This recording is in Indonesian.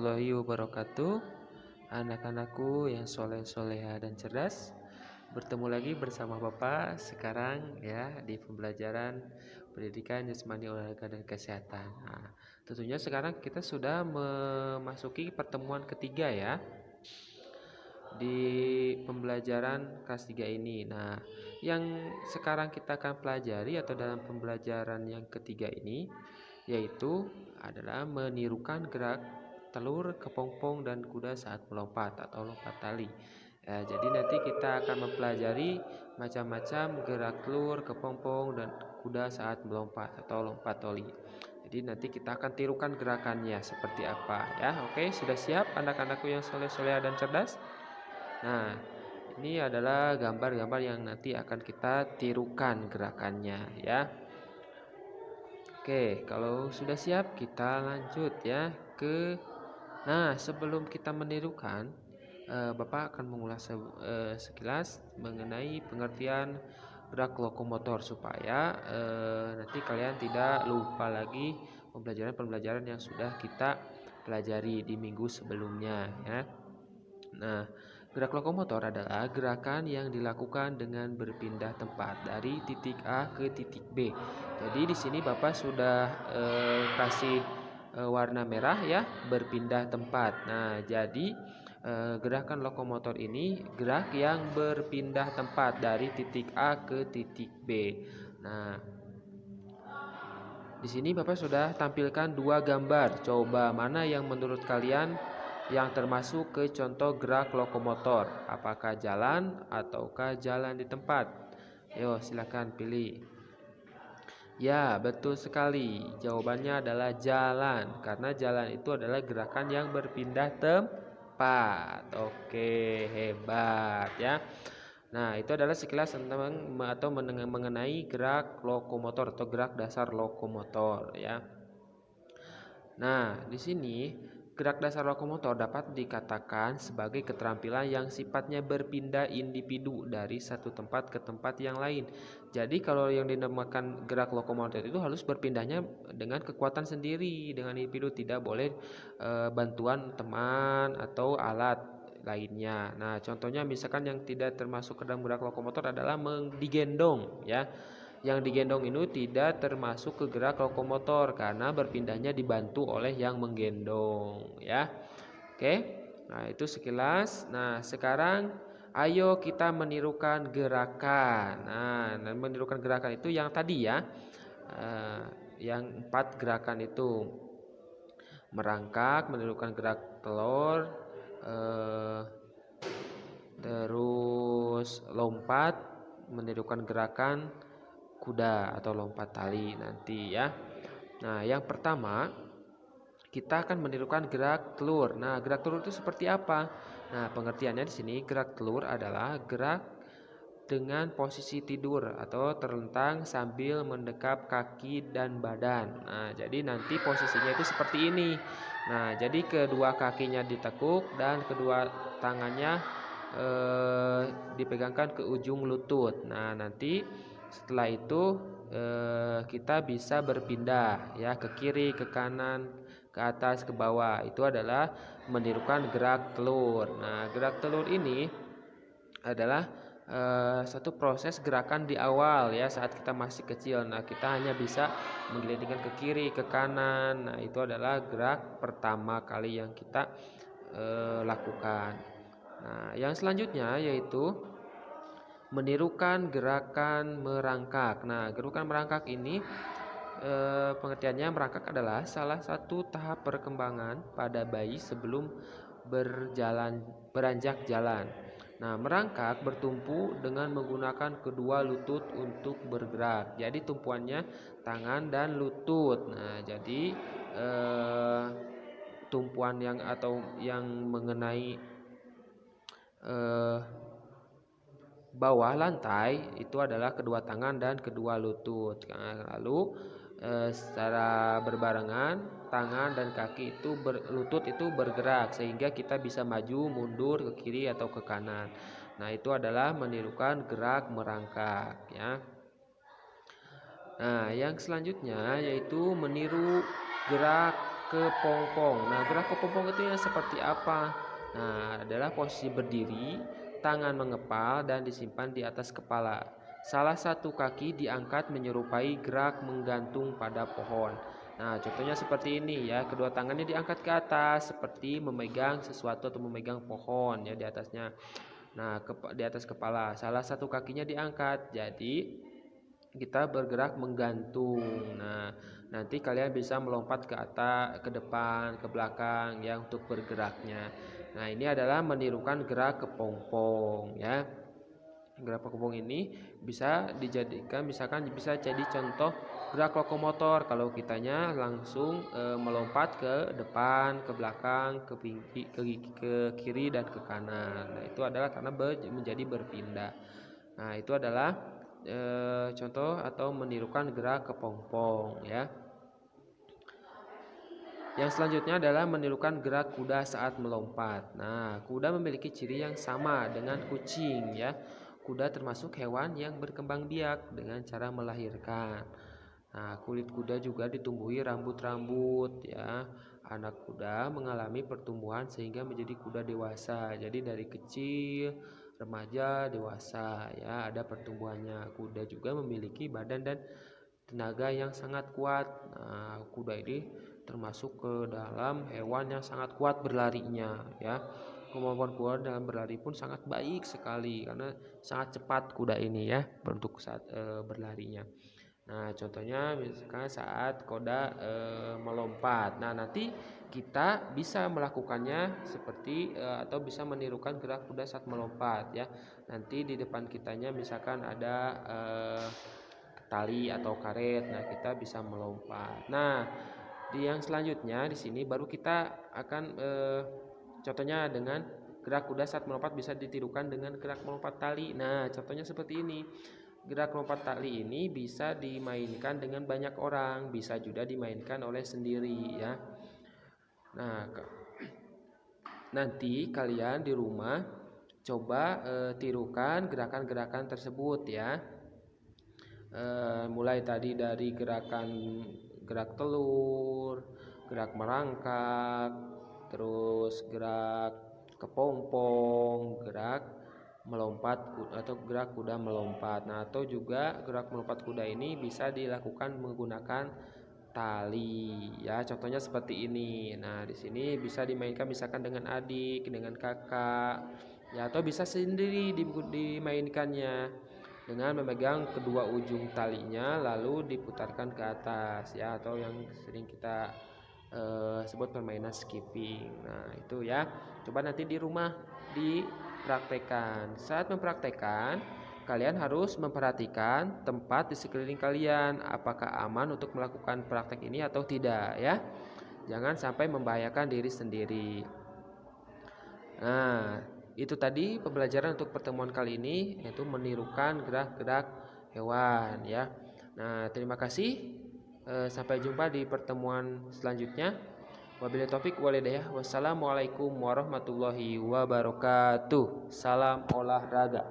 warahmatullahi wabarakatuh. Anak-anakku yang soleh soleha dan cerdas, bertemu lagi bersama Bapak sekarang ya di pembelajaran pendidikan jasmani, olahraga dan kesehatan. Nah, tentunya sekarang kita sudah memasuki pertemuan ketiga ya di pembelajaran kelas 3 ini. Nah, yang sekarang kita akan pelajari atau dalam pembelajaran yang ketiga ini yaitu adalah menirukan gerak telur, kepompong, dan kuda saat melompat atau lompat tali. Ya, jadi nanti kita akan mempelajari macam-macam gerak telur, kepompong, dan kuda saat melompat atau lompat tali. Jadi nanti kita akan tirukan gerakannya seperti apa ya. Oke, sudah siap anak-anakku yang soleh-soleh dan cerdas? Nah, ini adalah gambar-gambar yang nanti akan kita tirukan gerakannya ya. Oke, kalau sudah siap kita lanjut ya ke. Nah, sebelum kita menirukan, Bapak akan mengulas sekilas mengenai pengertian gerak lokomotor supaya nanti kalian tidak lupa lagi pembelajaran yang sudah kita pelajari di minggu sebelumnya ya. Nah, gerak lokomotor adalah gerakan yang dilakukan dengan berpindah tempat dari titik A ke titik B. Jadi di sini Bapak sudah kasih warna merah ya, berpindah tempat. Nah, jadi gerakan lokomotor ini gerak yang berpindah tempat dari titik A ke titik B. Nah, di sini Bapak sudah tampilkan dua gambar. Coba mana yang menurut kalian yang termasuk ke contoh gerak lokomotor? Apakah jalan ataukah jalan di tempat? Ayo silakan pilih. Ya, betul sekali. Jawabannya adalah jalan, karena jalan itu adalah gerakan yang berpindah tempat. Oke, hebat ya. Nah, itu adalah sekilas tentang atau mengenai gerak lokomotor atau gerak dasar lokomotor ya. Nah, di sini gerak dasar lokomotor dapat dikatakan sebagai keterampilan yang sifatnya berpindah individu dari satu tempat ke tempat yang lain. Jadi kalau yang dinamakan gerak lokomotor itu harus berpindahnya dengan kekuatan sendiri, dengan individu, tidak boleh bantuan teman atau alat lainnya. Nah, contohnya misalkan yang tidak termasuk ke dalam gerak lokomotor adalah digendong ya. Yang digendong itu tidak termasuk ke gerak lokomotor karena berpindahnya dibantu oleh yang menggendong ya. Oke. Nah, itu sekilas. Nah, sekarang ayo kita menirukan gerakan. Nah, menirukan gerakan itu yang tadi ya. Yang 4 gerakan itu. Merangkak, menirukan gerak telur, terus lompat, menirukan gerakan kuda atau lompat tali nanti ya. Nah, yang pertama kita akan menirukan gerak telur. Nah, gerak telur itu seperti apa? Nah, pengertiannya di sini gerak telur adalah gerak dengan posisi tidur atau terlentang sambil mendekap kaki dan badan. Nah, jadi nanti posisinya itu seperti ini. Nah, jadi kedua kakinya ditekuk dan kedua tangannya dipegangkan ke ujung lutut. Nah, nanti setelah itu kita bisa berpindah ya ke kiri, ke kanan, ke atas, ke bawah. Itu adalah menirukan gerak telur. Nah, gerak telur ini adalah satu proses gerakan di awal ya saat kita masih kecil. Nah, kita hanya bisa menggelindingkan ke kiri, ke kanan. Nah, itu adalah gerak pertama kali yang kita lakukan. Nah, yang selanjutnya yaitu menirukan gerakan merangkak. Nah, gerakan merangkak ini pengertiannya merangkak adalah salah satu tahap perkembangan pada bayi sebelum beranjak jalan. Nah, merangkak bertumpu dengan menggunakan kedua lutut untuk bergerak. Jadi tumpuannya tangan dan lutut. Nah, jadi tumpuan yang mengenai bawah lantai itu adalah kedua tangan dan kedua lutut. Lalu secara berbarengan tangan dan kaki itu lutut itu bergerak sehingga kita bisa maju, mundur ke kiri atau ke kanan. Nah, itu adalah menirukan gerak merangkak ya. Nah, yang selanjutnya yaitu meniru gerak kepompong. Nah, gerak kepompong itu yang seperti apa? Nah, adalah posisi berdiri, tangan mengepal dan disimpan di atas kepala. Salah satu kaki diangkat menyerupai gerak menggantung pada pohon. Nah, contohnya seperti ini ya, kedua tangannya diangkat ke atas seperti memegang sesuatu atau memegang pohon ya di atasnya. Nah, di atas kepala, salah satu kakinya diangkat. Jadi, kita bergerak menggantung. Nah, nanti kalian bisa melompat ke atas, ke depan, ke belakang ya untuk bergeraknya. Nah, ini adalah menirukan gerak kepompong ya. Gerak kepompong ini bisa dijadikan, misalkan bisa jadi contoh gerak lokomotor kalau kitanya langsung melompat ke depan, ke belakang, ke kiri dan ke kanan. Nah, itu adalah karena menjadi berpindah. Nah, itu adalah contoh atau menirukan gerak kepompong ya. Yang selanjutnya adalah menirukan gerak kuda saat melompat. Nah, kuda memiliki ciri yang sama dengan kucing ya. Kuda termasuk hewan yang berkembang biak dengan cara melahirkan. Nah, kulit kuda juga ditumbuhi rambut-rambut ya. Anak kuda mengalami pertumbuhan sehingga menjadi kuda dewasa. Jadi dari kecil, remaja, dewasa ya, ada pertumbuhannya. Kuda juga memiliki badan dan tenaga yang sangat kuat. Nah, kuda ini termasuk ke dalam hewan yang sangat kuat berlarinya ya. Kemampuan kuda dalam berlari pun sangat baik sekali karena sangat cepat kuda ini ya untuk saat berlarinya. Nah, contohnya misalkan saat kuda melompat. Nah, nanti kita bisa melakukannya seperti atau bisa menirukan gerak kuda saat melompat ya. Nanti di depan kitanya misalkan ada tali atau karet. Nah, kita bisa melompat. Nah, di yang selanjutnya di sini baru kita akan contohnya dengan gerak kuda saat melompat bisa ditirukan dengan gerak melompat tali. Nah, contohnya seperti ini. Gerak lompat tali ini bisa dimainkan dengan banyak orang, bisa juga dimainkan oleh sendiri ya. Nah, nanti kalian di rumah coba tirukan gerakan-gerakan tersebut ya. Mulai tadi dari gerak telur, gerak merangkak, terus gerak kepompong, gerak melompat atau gerak kuda melompat. Nah, atau juga gerak melompat kuda ini bisa dilakukan menggunakan tali ya. Contohnya seperti ini. Nah, di sini bisa dimainkan misalkan dengan adik, dengan kakak ya, atau bisa sendiri dimainkannya dengan memegang kedua ujung talinya lalu diputarkan ke atas ya, atau yang sering kita sebut permainan skipping. Nah, itu ya. Coba nanti di rumah dipraktekkan. Saat mempraktekkan, kalian harus memperhatikan tempat di sekeliling kalian, apakah aman untuk melakukan praktek ini atau tidak ya. Jangan sampai membahayakan diri sendiri. Nah, itu tadi pembelajaran untuk pertemuan kali ini, yaitu menirukan gerak-gerak hewan ya. Nah, terima kasih. Sampai jumpa di pertemuan selanjutnya. Wabillahi taufik wal hidayah. Wassalamualaikum warahmatullahi wabarakatuh. Salam olahraga.